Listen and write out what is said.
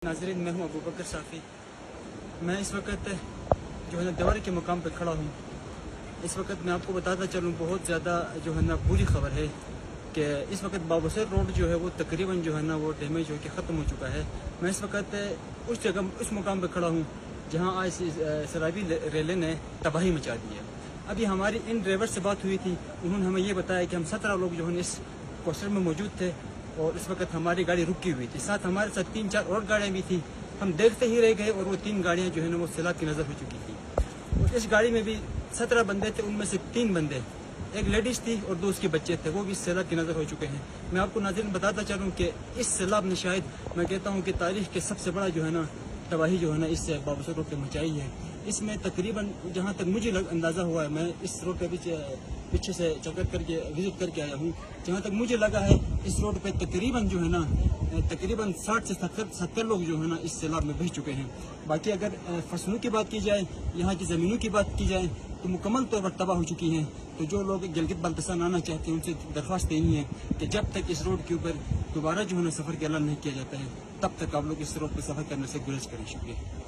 नाज़रीन, मैं हूँ अबू बकर साफ़ी। मैं इस वक्त जो है ना देवर के मुकाम पर खड़ा हूँ। इस वक्त मैं आपको बताता चलूँ, बहुत ज़्यादा जो है ना बुरी खबर है कि इस वक्त बाबूसर रोड जो है वो तकरीबन जो है ना वो डैमेज हो के ख़त्म हो चुका है। मैं इस वक्त उस जगह उस मुकाम पर खड़ा हूँ जहाँ आज सराबी रेले ने तबाही मचा दी है। अभी हमारी इन ड्राइवर से बात हुई थी, उन्होंने हमें ये बताया कि हम 17 लोग जो है इस क्वेश्चन में मौजूद थे और इस वक्त हमारी गाड़ी रुकी हुई थी। साथ हमारे साथ 3-4 और गाड़ियाँ भी थी। हम देखते ही रह गए और वो 3 गाड़ियाँ जो है ना वो सैलाब की नज़र हो चुकी थी। और इस गाड़ी में भी 17 बंदे थे, उनमें से 3 बंदे, एक लेडीज़ थी और 2 उसके बच्चे थे, वो भी सैलाब की नज़र हो चुके हैं। मैं आपको नाज़रीन बताता चलूँ कि इस सैलाब ने शायद मैं कहता हूँ कि तारीख़ के सबसे बड़ा जो है ना तबाही जो है ना इस बाबूसर रोड पे मचाई है। इसमें तकरीबन जहाँ तक मुझे अंदाज़ा हुआ है, मैं इस रोड पे पीछे से चक्कर करके विजिट करके आया हूँ, जहाँ तक मुझे लगा है इस रोड पे तकरीबन जो है ना तकरीबन 60 से 70 लोग जो है ना इस सैलाब में बह चुके हैं। बाकी अगर फसलों की बात की जाए, यहाँ की ज़मीनों की बात की जाए तो मुकम्मल तौर पर तबाह हो चुकी हैं। तो जो लोग गिलगित बाल्टिस्तान आना चाहते हैं उनसे दरख्वास्त यही है कि जब तक इस रोड के ऊपर दोबारा जो है ना सफ़र का ऐलान नहीं किया जाता है, तब तक आप लोग इस रोड पर सफ़र करने से गुरेज करें। शुक्रिया।